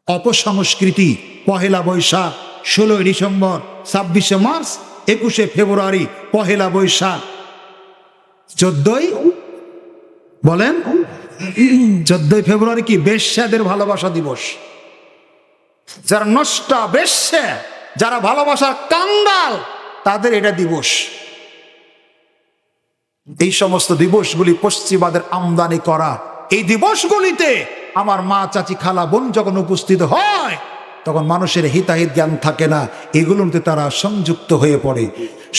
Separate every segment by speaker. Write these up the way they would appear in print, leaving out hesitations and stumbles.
Speaker 1: অপসংস্কৃতি 1 Boishakh, 16 December, 26 March, 21 ফেব্রুয়ারি, 1 বৈশাখ, 14 বলেন 14 ফেব্রুয়ারি কি বেশ্যাদের ভালোবাসা দিবস। যারা নষ্টা বেশ্যা, যারা ভালোবাসার কাঙ্গাল, তাদের এটা দিবস। এই সমস্ত দিবসগুলি পশ্চিমাদের আমদানি করা। এই দিবসগুলিতে আমার মা, চাচি, খালা, বোন যখন উপস্থিত হয় তখন মানুষের হিতাহিত জ্ঞান থাকে না, এগুলোতে তারা সংযুক্ত হয়ে পড়ে।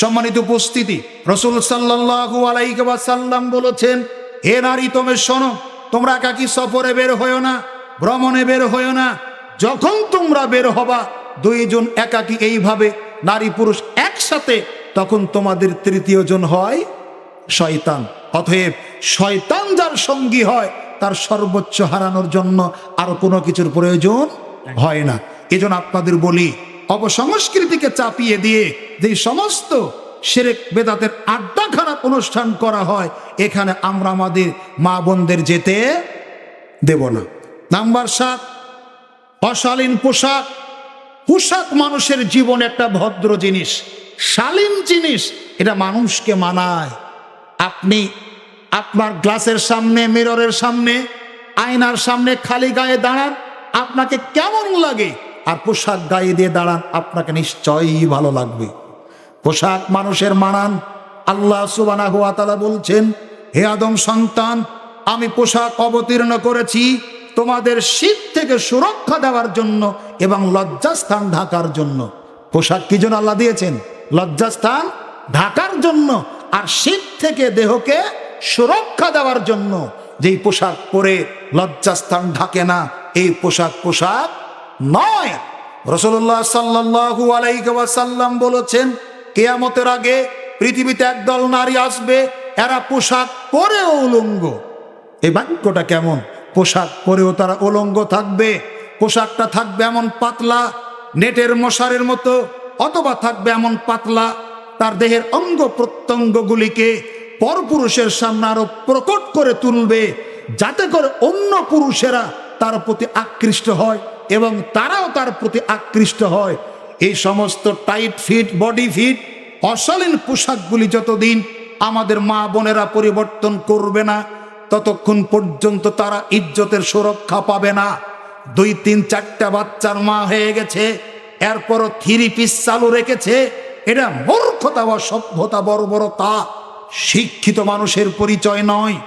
Speaker 1: সম্মানিত উপস্থিতি, রাসূল সাল্লাল্লাহু আলাইহি ওয়াসাল্লাম বলেছেন, হে নারী তোমরা শোনো, তোমরা একাকী সফরে বের হয়ো না, ভ্রমণে বের হয়ো না। যখন তোমরা বের হবা 2 জন একাকী এইভাবে নারী পুরুষ একসাথে, তখন তোমাদের 3য় জন হয় শয়তান। অতএব শয়তান যার সঙ্গী হয় তার সর্বোচ্চ হারানোর জন্য আর কোনো কিছুর প্রয়োজন হয় না। এজন্য আপনাদের বলি, অপসংস্কৃতিকে চাপিয়ে দিয়ে যে সমস্ত শিরক বেদাতের আড্ডাখানা অনুষ্ঠান করা হয়, এখানে আমরা আমাদের মা বোনদের যেতে দেব না। নাম্বার 7, অশালীন পোশাক। পোশাক মানুষের জীবন একটা ভদ্র জিনিস, শালীন জিনিস, এটা মানুষকে মানায়। আপনি আপনার গ্লাসের সামনে, মিররের সামনে, আয়নার সামনে খালি গায়ে দাঁড়ান, আপনাকে কেমন লাগে? আর পোশাক গায়ে দিয়ে দাঁড়ান, আপনাকে নিশ্চয়ই ভালো লাগবে। পোশাক মানুষের মানান। আল্লাহ সুবহানাহু ওয়া তাআলা বলছেন, হে আদম সন্তান, আমি পোশাক অবতীর্ণ করেছি তোমাদের শীত থেকে সুরক্ষা দেওয়ার জন্য এবং লজ্জাস্থান ঢাকার জন্য। পোশাক কি জন্য আল্লাহ দিয়েছেন? লজ্জাস্থান ঢাকার জন্য, আর শীত থেকে দেহকে সুরক্ষা দেওয়ার জন্য। যেই পোশাক পরে লজ্জাস্থান ঢাকে না, এই পোশাক পোশাক নয়। রাসূলুল্লাহ সাল্লাল্লাহু আলাইহি ওয়াসাল্লাম বলেছেন, কিয়ামতের আগে পৃথিবীতে একদল নারী আসবে, এরা পোশাক পরেও উলঙ্গ। এই বাক্যটা কেমন? পোশাক পরেও তারা উলঙ্গ থাকবে। পোশাকটা থাকবে এমন পাতলা, নেটের মশারের মতো, অথবা থাকবে এমন পাতলা, তার দেহের অঙ্গ প্রত্যঙ্গগুলিকে পরপুরুষের সামনে আরো প্রকট করে তুলবে, যাতে করে অন্য পুরুষেরা তার প্রতি আকৃষ্ট হয় এবং তারাও তার প্রতি আকৃষ্ট হয়। এই সমস্ত টাইট ফিট, বডি ফিট, অশালীন পোশাকগুলি যতদিন আমাদের মা বোনেরা পরিবর্তন করবে না, ততক্ষণ পর্যন্ত তারা ইজ্জতের সুরক্ষা পাবে না। 2, 3, 4টা বাচ্চার মা হয়ে গেছে, এরপরও 3 পিস চালু রেখেছে। এটা মূর্খতা বা সভ্যতা, বর্বরতা, শিক্ষিত মানুষের পরিচয় নয়।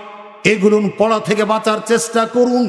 Speaker 1: এগুলো পড়া থেকে বাঁচার চেষ্টা করুন।